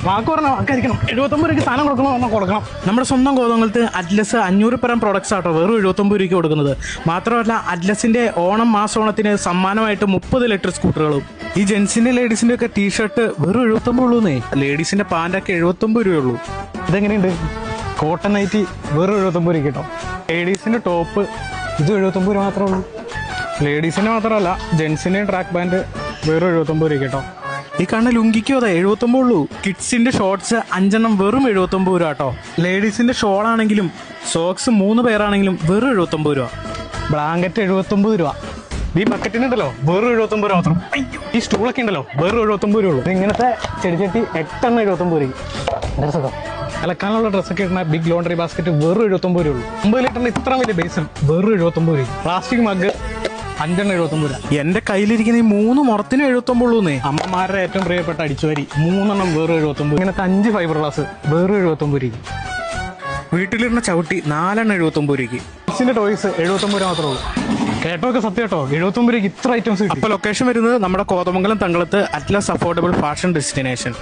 വാക്ക് പറഞ്ഞാൽ വാക്കായിരിക്കണം. 79 രൂപയ്ക്ക് സാധനം കൊടുക്കണം, കൊടുക്കണം. നമ്മുടെ സ്വന്തം കോതമംഗലത്ത് അറ്റ്ലസ് 500 പരം പ്രൊഡക്ട്സ് ആട്ടോ വെറും 79 രൂപയ്ക്ക് കൊടുക്കുന്നത്. മാത്രമല്ല അറ്റ്ലസിന്റെ ഓണം മാസോണത്തിന് സമ്മാനമായിട്ട് 30 ലിറ്റർ സ്കൂട്ടറുകളും. ഈ ജെൻസിന്റെ ലേഡീസിന്റെ ഒക്കെ ടീഷർട്ട് വെറും 79 ഉള്ളൂന്നേ. ലേഡീസിന്റെ പാൻറ്റൊക്കെ 79 രൂപയുള്ളൂ. ഇതെങ്ങനെയുണ്ട്? കോട്ടൺ നൈറ്റി വെറും 79 രൂപ കേട്ടോ. ലേഡീസിന്റെ ടോപ്പ് ഇത് 79 രൂപ മാത്രമേ ഉള്ളൂ. ലേഡീസിന് മാത്രമല്ല ജെൻസിന്റെ ട്രാക്ക് പാൻറ് വെറും 79 രൂപ കേട്ടോ. ഈ കാണുന്ന ലുങ്കിക്കും അതെ 79 ഉള്ളൂ. കിഡ്സിന്റെ ഷോർട്സ് 5 എണ്ണം വെറും 79 രൂപ കേട്ടോ. ലേഡീസിന്റെ ഷോൾ ആണെങ്കിലും സോക്സ് 3 പേരാണെങ്കിലും വെറും 79 രൂപ. ബ്ലാങ്കറ്റ് 79 രൂപ. ഈ ബക്കറ്റിനുണ്ടല്ലോ വെറും 79 രൂപ മാത്രം. ഈ സ്റ്റൂളൊക്കെ ഉണ്ടല്ലോ വെറും 79 രൂപ ഉള്ളൂ. ഇങ്ങനത്തെ ചെടിച്ചട്ടി 8 എണ്ണം 79 രൂപ. അലക്കാനുള്ള ഡ്രസ്സൊക്കെ ഇടുന്ന ബിഗ് ലോണ്ടറി ബാസ്ക്കറ്റ് വെറും 79 രൂപ ഉള്ളൂ. 9 ലിറ്ററിന് ഇത്ര വലിയ ബേസും വെറും 79 രൂപ. പ്ലാസ്റ്റിക് മഗ് 5 എണ്ണം 79 രൂപ. എന്റെ കയ്യിലിരിക്കുന്ന ഈ 3 മുറത്തിന് 79 ഉള്ളൂന്നേ. അമ്മമാരുടെ ഏറ്റവും പ്രിയപ്പെട്ട അടിച്ചുവരി 3 എണ്ണം വെറും 79. ഇങ്ങനത്തെ 5 ഫൈബർ ഗ്ലാസ് വെറും 79 രൂപ. വീട്ടിലിരുന്ന ചവിട്ടി 4 എണ്ണം 79 രൂപയ്ക്ക്. കിഡ്സിന്റെ ടോയ്സ് 79 രൂപ മാത്രമേ ഉള്ളൂ. കേട്ടോക്കെ സത്യം കേട്ടോ, 79 രൂപയ്ക്ക് ഇത്ര ഐറ്റംസ്. അപ്പോൾ ലൊക്കേഷൻ വരുന്നത് നമ്മുടെ കോതമംഗലം തങ്കളത്ത് അറ്റ്ലസ് അഫോർഡബിൾ ഫാഷൻ ഡെസ്റ്റിനേഷൻ.